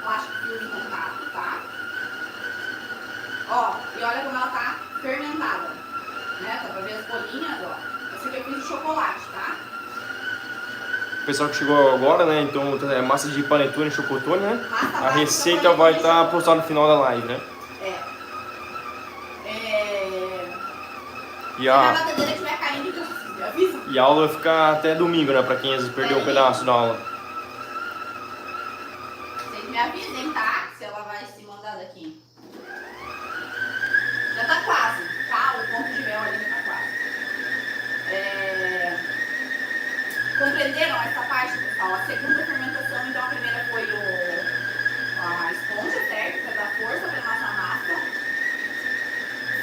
plástico filme em contato, tá? Ó, e olha como ela tá fermentada, né? Dá pra ver as bolinhas, ó. Esse aqui eu fiz de chocolate, tá? O pessoal que chegou agora, né? Então é massa de panetone e chocotone, né? Massa A base de receita panetone vai e estar chocotone. postada no final da live, né? Se a batedeira estiver caindo, então me avisa. E a aula vai ficar até domingo, né? Pra quem às vezes perdeu um pedaço da aula. Vocês me avisem, tá? Se ela vai se mandar daqui. Já tá quase, tá? O ponto de mel ali já tá quase. Compreenderam essa parte, pessoal? A segunda fermentação, então a primeira foi a esponja, certo? Pra dar força pra nossa massa.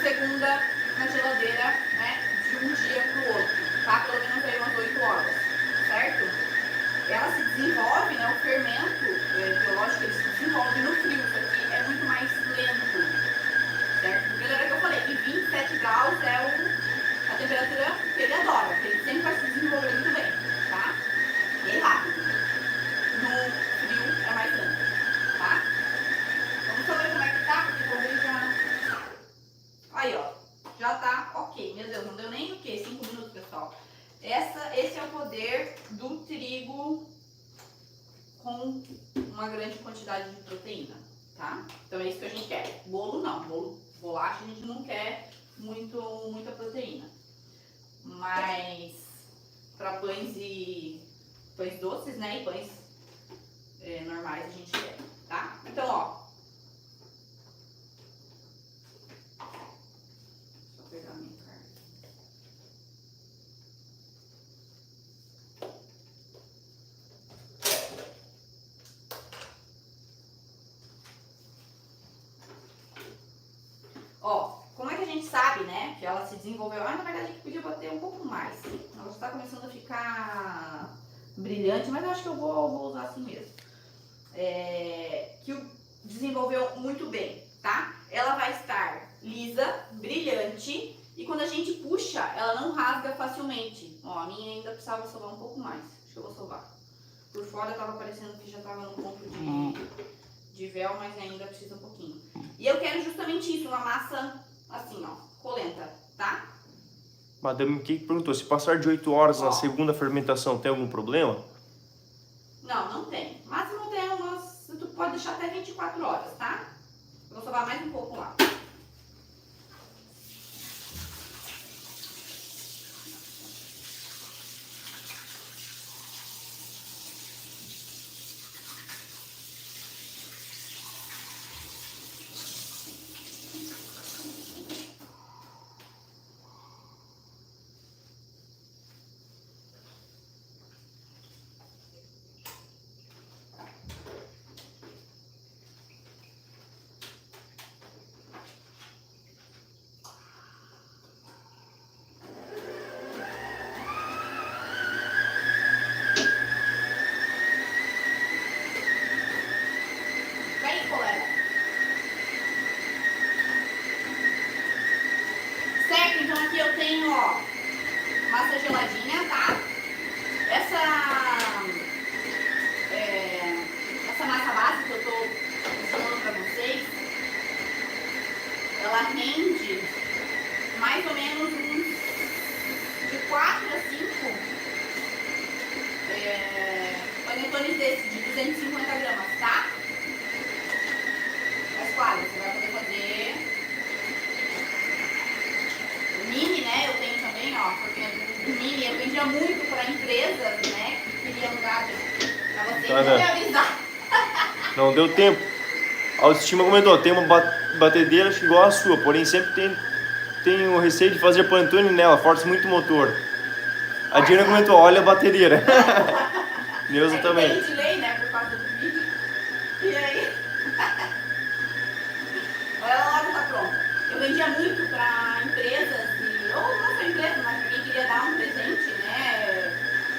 Segunda, na geladeira, né? De um dia pro outro, tá? Pelo menos aí umas 8 horas, certo? Ela se desenvolve, né? O fermento biológico, ele se desenvolve no frio. Isso aqui é muito mais lento, certo? Porque lembra que eu falei que 27 graus é a temperatura que ele adora, que ele sempre vai se desenvolver muito bem, tá? E rápido. No frio é mais lento, tá? Vamos só ver como é que tá, porque talvez já... Aí, ó. Já tá ok. Meu Deus, não deu nem o quê? 5 minutos, pessoal. Esse é o poder do trigo com uma grande quantidade de proteína, tá? Então é isso que a gente quer. Bolo não, bolacha a gente não quer muita proteína. Mas para pães doces, né, e pães normais a gente quer, tá? Então, ó. Deixa eu pegar a minha carne. Ó, como é que a gente sabe, né, que ela se desenvolveu? Ah, na verdade a gente podia bater um pouco mais. Ela está começando a ficar brilhante, mas eu acho que eu vou usar assim mesmo. Que desenvolveu muito bem, tá? Ela vai estar lisa, brilhante, e quando a gente puxa, ela não rasga facilmente. Ó, a minha ainda precisava sovar um pouco mais. Acho que eu vou sovar. Por fora tava parecendo que já tava no ponto de véu, mas ainda precisa um pouquinho. E eu quero justamente isso, uma massa assim, ó, polenta, tá? Madame Kiki perguntou, se passar de 8 horas na segunda fermentação, tem algum problema? Não, não tem. Máximo tem tu pode deixar até 24 horas, tá? Eu vou sovar mais um pouco lá. Vem, colega. Certo, então aqui eu tenho, ó, massa geladinha, tá? Essa massa base que eu tô ensinando pra vocês, ela rende mais ou menos de 4 a 5 panetones desses, de 250 gramas, tá? Mas claro, você vai poder fazer o mini, né? Eu tenho também, ó, porque o mini eu vendia muito para empresas, né? Que queriam dar pra vocês não me avisar. Não deu tempo. A Autoestima comentou, tem uma batedeira igual a sua, porém sempre tem o receio de fazer panetone nela, força muito o motor. A Diana comentou, olha a batedeira. Neuza também. Tem delay, né, por causa do vídeo. E aí? Ela logo tá pronta. Eu vendia muito para empresas, ou não só empresas, mas pra quem queria dar um presente, né,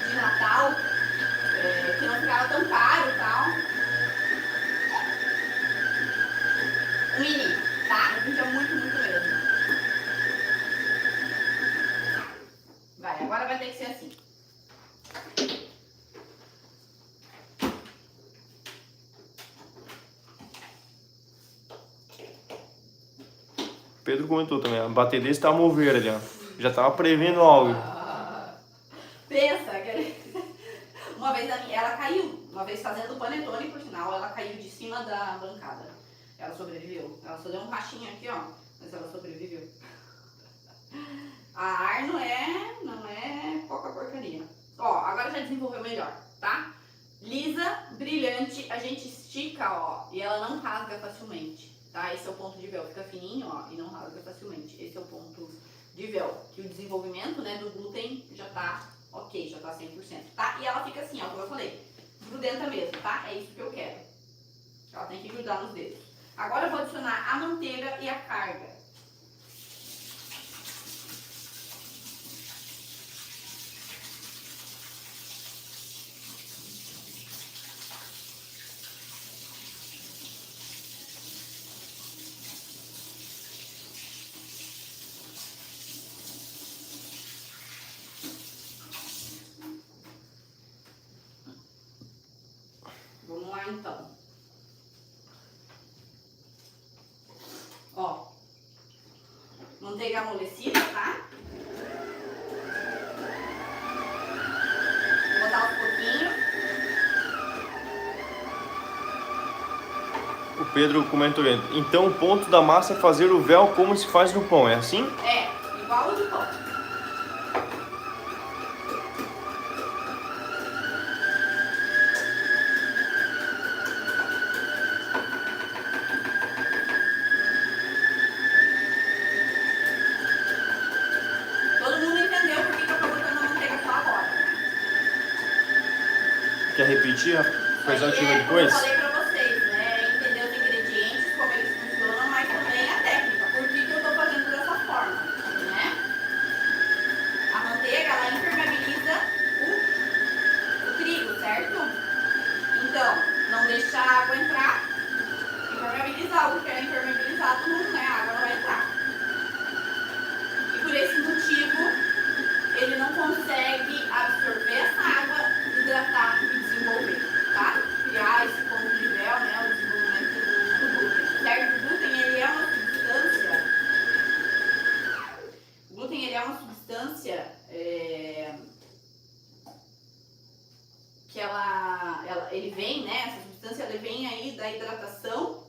de Natal, que não ficava tão caro e tal. O mini, tá? Eu vendia muito mesmo. Vai, agora vai ter que ser assim. Pedro comentou também, a batedeira está a mover ali, ó. Já tava prevendo algo. Pensa, uma vez ela caiu, uma vez fazendo panetone, por sinal, ela caiu de cima da bancada. Ela sobreviveu. Ela só deu um rachinho aqui, ó, mas ela sobreviveu. A ar não é pouca porcaria. Ó, agora já desenvolveu melhor, tá? Lisa, brilhante, a gente estica, ó, e ela não rasga facilmente, tá? Esse é o ponto de véu, fica fininho, ó, e não rasga facilmente. Esse é o ponto de véu, que o desenvolvimento, né, do glúten já tá ok, já tá 100%, tá? E ela fica assim, ó, como eu falei, grudenta mesmo, tá? É isso que eu quero. Ela tem que grudar nos dedos. Agora eu vou adicionar a manteiga e a carga. Vamos lá então. Ó, manteiga amolecida, tá? Vou botar um pouquinho. O Pedro comentou, então o ponto da massa é fazer o véu como se faz no pão, é assim? É, igual o do pão. Todo mundo entendeu por que eu tô botando a manteiga só agora, né? Quer repetir a coisa ativa depois? Como eu falei pra vocês, né? Entender os ingredientes, como eles funcionam, mas também a técnica. Por que eu tô fazendo dessa forma, né? A manteiga, ela impermeabiliza o trigo, certo? Então, não deixa a água entrar, impermeabilizar o que é impermeabilizado, não, né? A água não vai entrar. E por esse motivo, ele não consegue absorver essa água, hidratar e desenvolver, tá? Criar esse ponto de véu, né? O desenvolvimento do glúten, certo? O glúten, ele é uma substância... O glúten, ele é uma substância que ele vem, né? Essa substância, ela vem aí da hidratação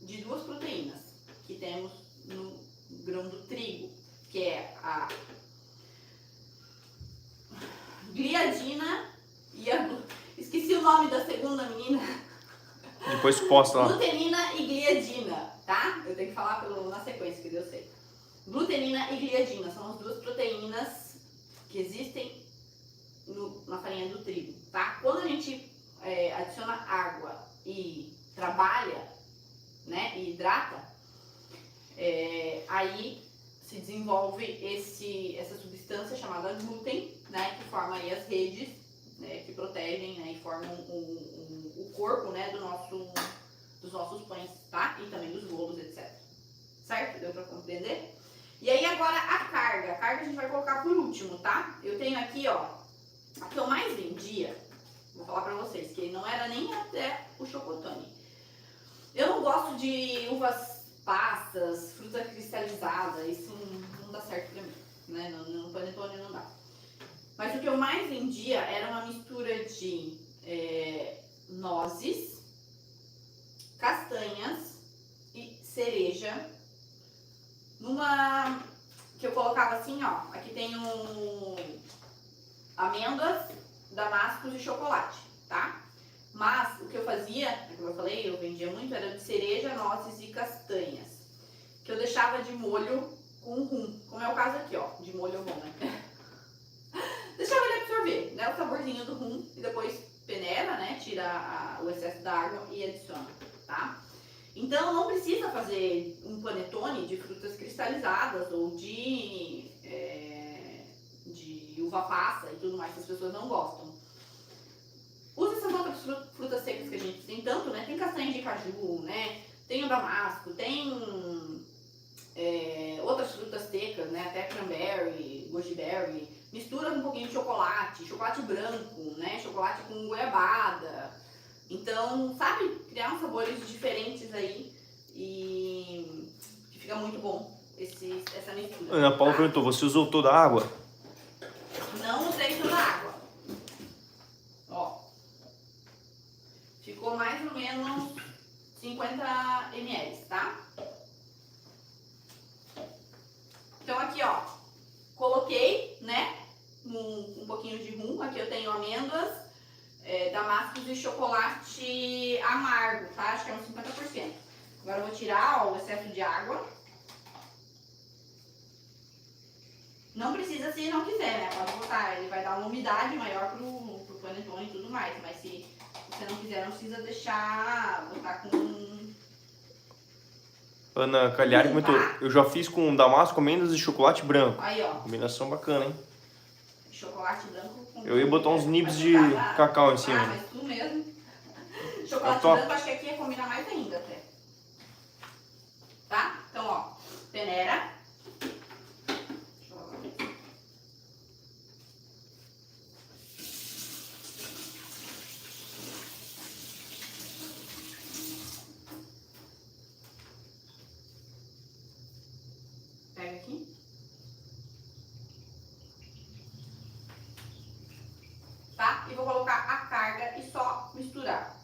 de duas proteínas que temos no grão do trigo, que é a gliadina e a... Esqueci o nome da segunda menina. Depois posta lá. Glutenina e gliadina, tá? Eu tenho que falar na sequência, que eu sei. Glutenina e gliadina são as duas proteínas que existem na farinha do trigo, tá? Quando a gente adiciona água e trabalha, né, e hidrata, aí se desenvolve essa substância chamada glúten, né, que forma aí as redes, né, que protegem, né, e formam o corpo, né, dos nossos pães, tá? E também dos bolos, etc. Certo? Deu pra compreender? E aí agora a carga. A carga a gente vai colocar por último, tá? Eu tenho aqui, ó, a que eu mais vendia, vou falar pra vocês, que não era nem até o chocotone. Eu não gosto de uvas passas, fruta cristalizada, isso não dá certo pra mim, né? No panetone não dá. Mas o que eu mais vendia era uma mistura de nozes, castanhas e cereja, numa que eu colocava assim, ó, aqui tem amêndoas, damascos e chocolate, tá? Mas o que eu fazia, como eu falei, eu vendia muito, era de cereja, nozes e castanhas, que eu deixava de molho com rum, como é o caso aqui, ó, de molho bom, né? Deixava ele absorver, né, o saborzinho do rum e depois peneira, né, tira o excesso da água e adiciona, tá? Então não precisa fazer um panetone de frutas cristalizadas ou de uva passa e tudo mais, que as pessoas não gostam. Usa essas outras frutas secas que a gente tem tanto, né? Tem castanha de caju, né? Tem o damasco, tem outras frutas secas, né? Até cranberry, goji berry. Mistura um pouquinho de chocolate, chocolate branco, né? Chocolate com goiabada. Então, sabe? Criar uns sabores diferentes aí e que fica muito bom esse Ana Paula perguntou, você usou toda a água? Não usei toda a água. Ó. Ficou mais ou menos 50 ml, tá? Então aqui, ó. Coloquei, né? Um pouquinho de rum. Aqui eu tenho amêndoas, damascos e chocolate amargo, tá? Acho que é uns 50%. Agora eu vou tirar, ó, o excesso de água. Não precisa se não quiser, né? Pode botar, ele vai dar uma umidade maior pro panetone e tudo mais. Mas se você não quiser, não precisa deixar, botar com... Ana Cagliari comentou, Tá? eu já fiz com damasco, amêndoas e chocolate branco. Aí, ó. Combinação bacana, hein? Chocolate branco com... Eu ia botar uns nibs de Vai botar, cacau em cima. Ah, mas tu mesmo. Chocolate top. branco, acho que aqui ia combinar mais ainda até. Tá? Então, ó. Peneira. Deixa eu ver. Pega aqui. Tá? E vou colocar a carga e só misturar.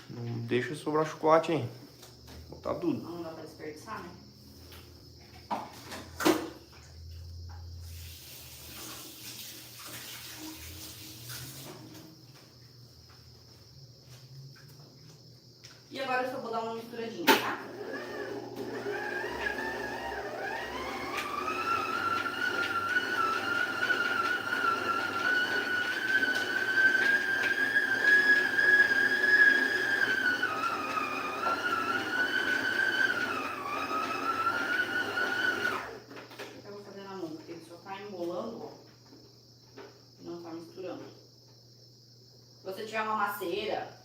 Não deixa sobrar chocolate, hein? Vou botar tudo. Não dá pra desperdiçar, né? E agora eu só vou dar uma misturadinha, tá? Eu vou fazer na mão, porque ele só tá embolando, ó. Não tá misturando. Se você tiver uma maceira,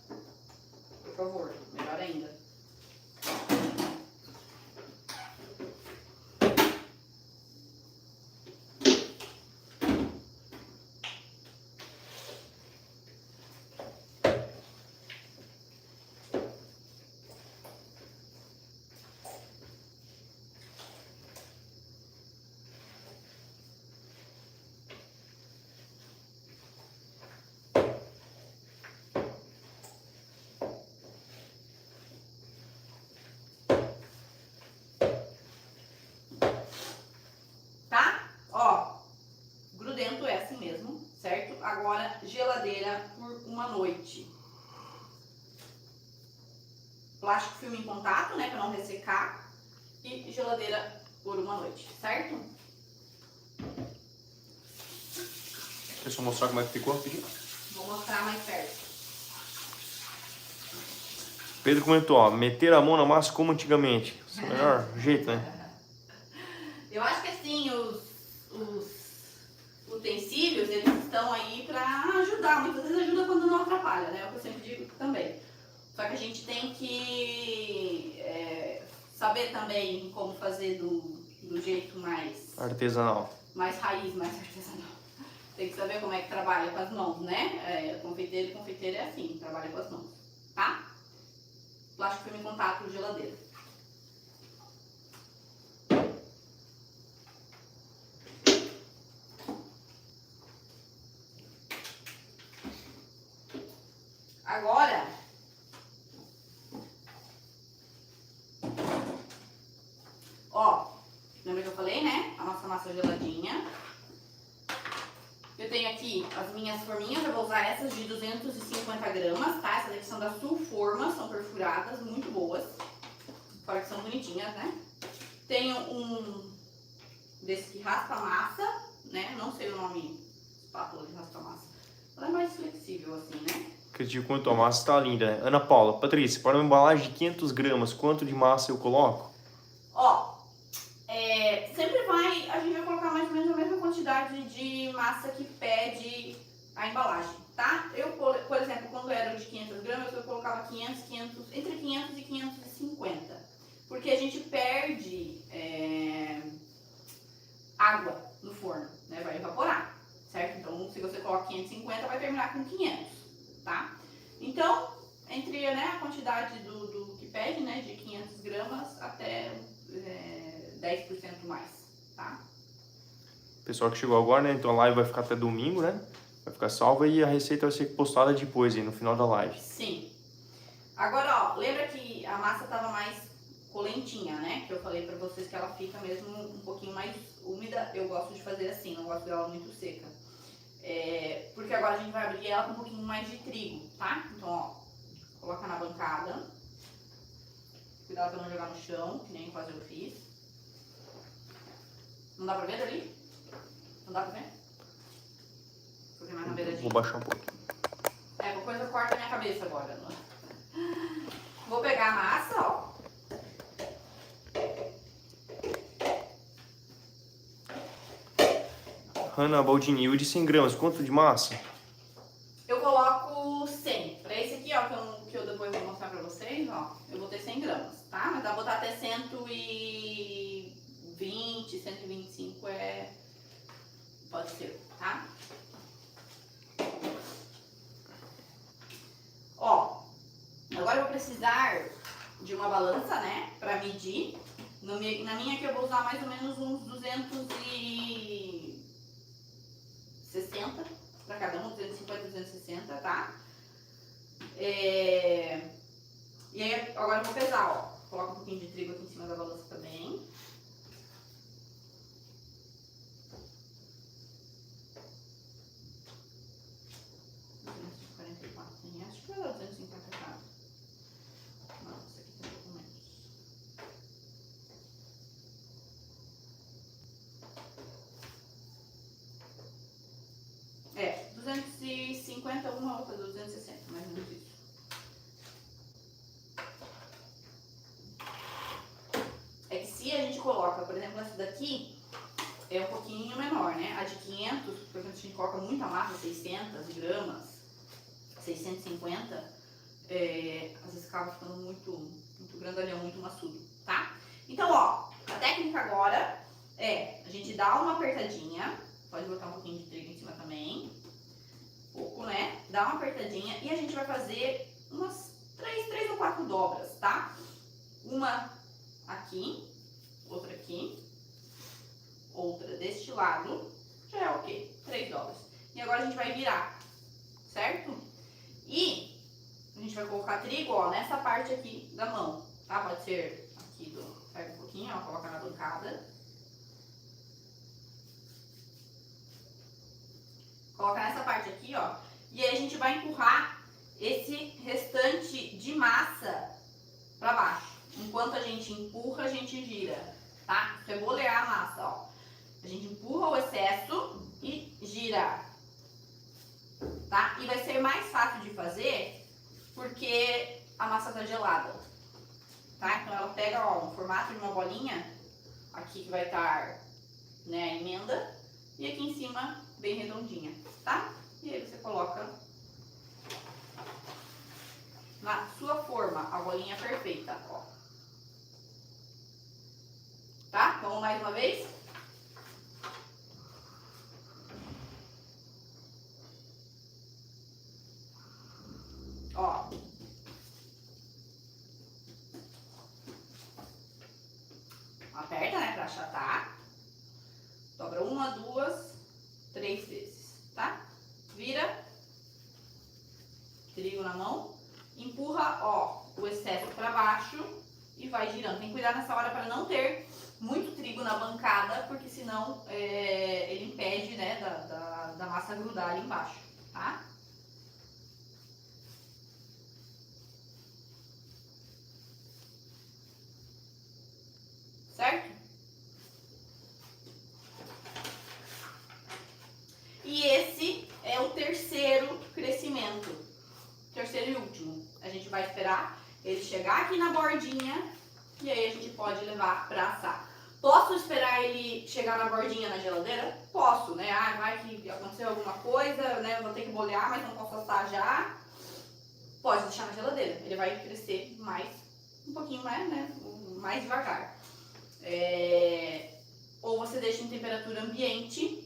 por favor, melhor ainda. Tá? Ó, grudento é assim mesmo, certo? Agora, geladeira por uma noite. Plástico filme em contato, né, pra não ressecar. E geladeira por uma noite, certo? Deixa eu só mostrar como é que ficou rapidinho. Vou mostrar mais perto. Pedro comentou, ó, meter a mão na massa como antigamente. Esse é o melhor jeito, né? Eu acho que assim, os utensílios, eles estão aí pra ajudar. Muitas vezes ajuda quando não atrapalha, né? É o que eu sempre digo também. Só que a gente tem que saber também como fazer do jeito mais Artesanal. raiz, mais artesanal. Tem que saber como é que trabalha com as mãos, né? Confeiteiro é assim, trabalha com as mãos, tá? Plástico filme em contato, geladeira. Agora, ó, lembra que eu falei, né? A nossa massa geladinha. Eu tenho aqui as minhas forminhas, eu vou usar essas de 250 gramas, tá? Essas aqui são da Sulforma, são perfuradas, muito boas. Fora que são bonitinhas, né? Tenho um desse que raspa massa, né? Não sei o nome, espátula de raspa massa. Ela é mais flexível assim, né? Acredito quanto a massa tá linda, né? Ana Paula, Patrícia, para uma embalagem de 500 gramas, quanto de massa eu coloco? Ó, sempre a gente vai colocar mais ou menos a mesma quantidade de massa que pede a embalagem, tá? Eu, por exemplo, quando era de 500 gramas, eu colocava entre 500 e 550. Porque a gente perde água no forno, né? Vai evaporar, certo? Então, se você coloca 550, vai terminar com 500, tá? Então, entre, né, a quantidade do que pede, né, de 500 gramas até 10% mais, tá? Pessoal que chegou agora, né? Então a live vai ficar até domingo, né? Vai ficar salva e a receita vai ser postada depois, aí, no final da live. Sim. Agora, ó, lembra que a massa tava mais colentinha, né? Que eu falei pra vocês que ela fica mesmo um pouquinho mais úmida. Eu gosto de fazer assim, não gosto dela muito seca. Porque agora a gente vai abrir ela com um pouquinho mais de trigo, tá? Então, ó, coloca na bancada. Cuidado pra não jogar no chão, que nem quase eu fiz. Não dá pra ver dali? Não dá pra ver? Vou fazer mais na beiradinha. Vou baixar um pouquinho. Qualquer coisa corta a minha cabeça agora. Vou pegar a massa, ó. Hanna Baldini, de 100 gramas, quanto de massa? Eu coloco 100. Pra esse aqui, ó, que eu depois vou mostrar pra vocês, ó, eu botei 100 gramas, tá? Mas dá pra botar até 120, 125 pode ser, tá? Ó, agora eu vou precisar de uma balança, né, pra medir. Na minha aqui eu vou usar mais ou menos uns 260 pra cada um, 250, 260, tá? E aí agora eu vou pesar, ó. Coloca um pouquinho de trigo aqui em cima da balança também. Acho que vai dar 250 gramas. Não, isso aqui tem um pouco menos. É, 250 uma, outra 260, mais ou menos isso. É que se a gente coloca, por exemplo, essa daqui é um pouquinho menor, né? A de 500, por exemplo, se a gente coloca muita massa, 600 gramas, 650, às vezes acaba ficando muito grandalhão, muito maçudo, tá? Então, ó, a técnica agora é a gente dá uma apertadinha, pode botar um pouquinho de trigo em cima também, pouco, né? Dá uma apertadinha e a gente vai fazer umas 3 ou 4 dobras, tá? Uma aqui, outra aqui, outra deste lado, já é ok, 3 dobras. E agora a gente vai virar, certo? E a gente vai colocar trigo, ó, nessa parte aqui da mão, tá? Pode ser aqui pega um pouquinho, ó, coloca na bancada. Coloca nessa parte aqui, ó, e aí a gente vai empurrar esse restante de massa pra baixo. Enquanto a gente empurra, a gente gira, tá? Isso é bolear a massa, ó. A gente empurra o excesso e gira, tá? E vai ser mais fácil de fazer porque a massa tá gelada, tá? Então ela pega, ó, o formato de uma bolinha, aqui que vai estar, né, a emenda, e aqui em cima bem redondinha, tá? E aí você coloca na sua forma a bolinha perfeita, ó. Tá? Vamos mais uma vez? Ó. Aperta, né, pra achatar. Dobra 1, 2, 3 vezes, tá? Vira. Trigo na mão. Empurra, ó, o excesso pra baixo e vai girando. Tem que cuidar nessa hora para não ter muito trigo na bancada, porque senão ele impede, né, da massa grudar ali embaixo, tá? Certo? E esse é o terceiro crescimento, terceiro e último. A gente vai esperar ele chegar aqui na bordinha e aí a gente pode levar pra assar. Posso esperar ele chegar na bordinha na geladeira? Posso, né? Ah, vai que aconteceu alguma coisa, né? Eu vou ter que bolear, mas não posso assar já. Pode deixar na geladeira. Ele vai crescer um pouquinho mais, né? Mais devagar. Ou você deixa em temperatura ambiente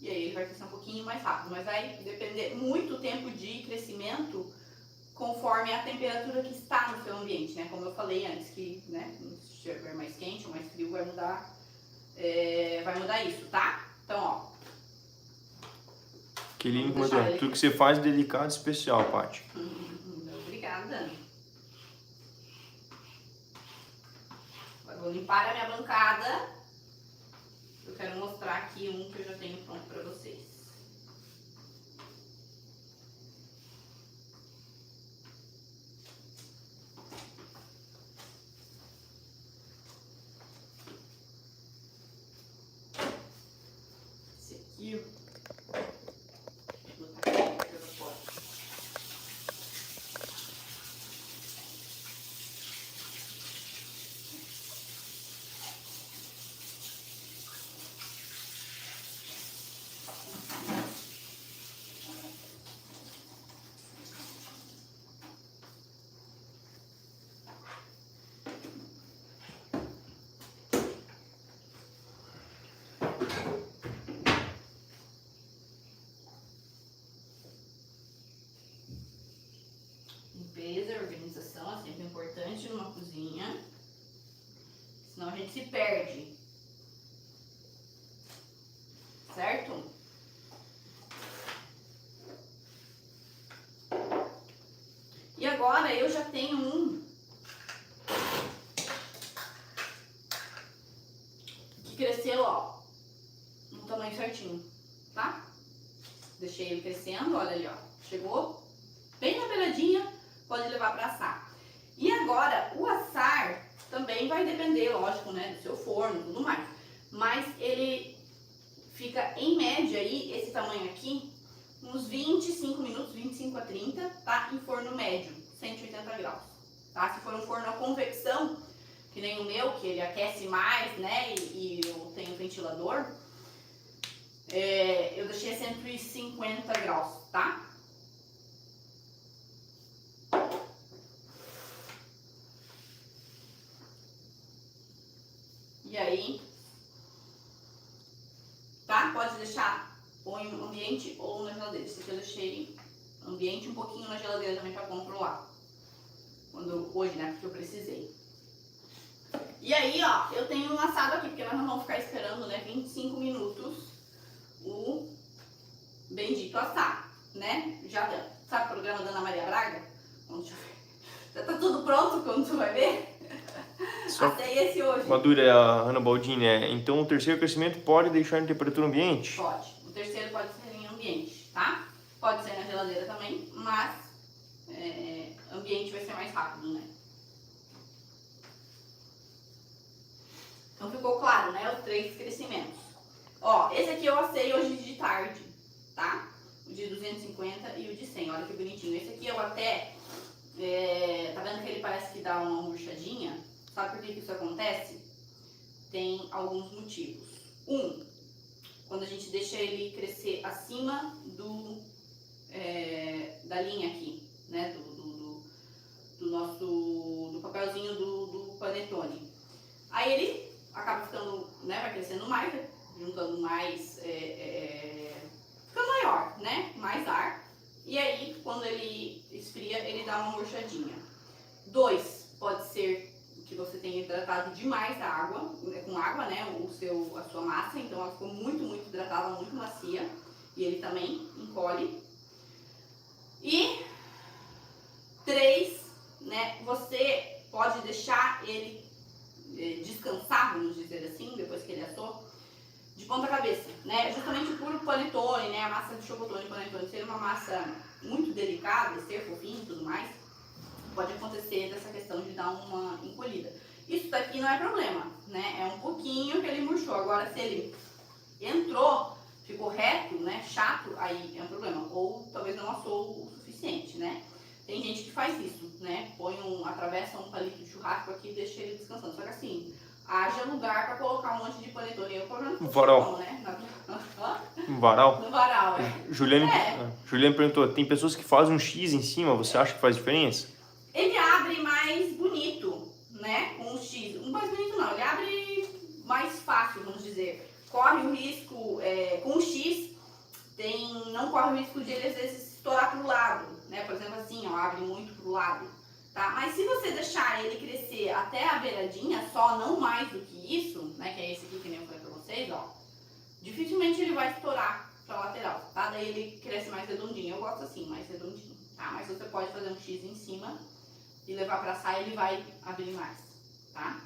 e aí ele vai crescer um pouquinho mais rápido, mas vai depender muito do tempo de crescimento conforme a temperatura que está no seu ambiente, né? Como eu falei antes, que, né, se estiver mais quente ou mais frio, vai mudar isso, tá? Então, ó. Que lindo comentou. Tudo que você faz é delicado e especial, Paty. Obrigada. Agora vou limpar a minha bancada. Eu quero mostrar aqui um que eu já tenho pronto para vocês. Esse aqui. Vou botar aqui para jogar fora. Limpeza, organização é sempre importante numa cozinha, senão a gente se perde, certo? E agora eu já tenho um que cresceu, ó, no tamanho certinho, tá? Deixei ele crescendo, olha ali, ó, chegou bem na beiradinha, pode levar para assar. E agora, o assar também vai depender, lógico, né, do seu forno e tudo mais. Mas ele fica, em média, aí, esse tamanho aqui, uns 25 minutos, 25 a 30, tá? Em forno médio, 180 graus, tá? Se for um forno a convecção, que nem o meu, que ele aquece mais, né, e eu tenho ventilador, eu deixei a 150 graus, tá? E aí, tá? Pode deixar ou em ambiente ou na geladeira. Esse aqui eu deixei ambiente, um pouquinho na geladeira também para controlar. Hoje, né? Porque eu precisei. E aí, ó, eu tenho um assado aqui, porque nós não vamos ficar esperando, né, 25 minutos o bendito assar, né? Já sabe o programa da Ana Maria Braga? Já tá tudo pronto quando tu vai ver? Assei esse hoje. Madura, a Ana Baldini, né? Então o terceiro crescimento pode deixar em temperatura ambiente? Pode. O terceiro pode ser em ambiente, tá? Pode ser na geladeira também, mas ambiente vai ser mais rápido, né? Então ficou claro, né? Os 3 crescimentos. Ó, esse aqui eu assei hoje de tarde, tá? O de 250 e o de 100, olha que bonitinho. Esse aqui eu até, tá vendo que ele parece que dá uma murchadinha? Sabe por que isso acontece? Tem alguns motivos. Quando a gente deixa ele crescer acima da linha aqui, né? Do papelzinho do panetone. Aí ele acaba ficando, né? Vai crescendo mais, juntando mais, ficando maior, né? Mais ar. E aí, quando ele esfria, ele dá uma murchadinha. 2, pode ser que você tenha hidratado demais a água, com água, né, a sua massa, então ela ficou muito, muito hidratada, muito macia, e ele também encolhe. E 3, né, você pode deixar ele descansar, vamos dizer assim, depois que ele assou, de ponta cabeça, né, justamente por o panetone, né, a massa de chocotone panetone ser uma massa muito delicada, ser fofinho e tudo mais, pode acontecer dessa questão de dar uma encolhida. Isso daqui não é problema, né? É um pouquinho que ele murchou. Agora, se ele entrou, ficou reto, né? Chato, aí é um problema. Ou talvez não assou o suficiente, né? Tem gente que faz isso, né? Atravessa um palito de churrasco aqui e deixa ele descansando. Só que assim, haja lugar para colocar um monte de panetone. Eu problema no varal. Não, né? No varal? No varal, Juliane perguntou, tem pessoas que fazem um X em cima, você acha que faz diferença? Ele abre mais bonito, né? Com o X. Não mais bonito não, ele abre mais fácil, vamos dizer. Corre o risco, com o X, não corre o risco de ele às vezes estourar pro lado, né? Por exemplo assim, ó, abre muito pro lado, tá? Mas se você deixar ele crescer até a beiradinha, só não mais do que isso, né? Que é esse aqui que nem eu falei pra vocês, ó. Dificilmente ele vai estourar pra lateral, tá? Daí ele cresce mais redondinho. Eu gosto assim, mais redondinho, tá? Mas você pode fazer um X em cima e levar pra saia, ele vai abrir mais, tá?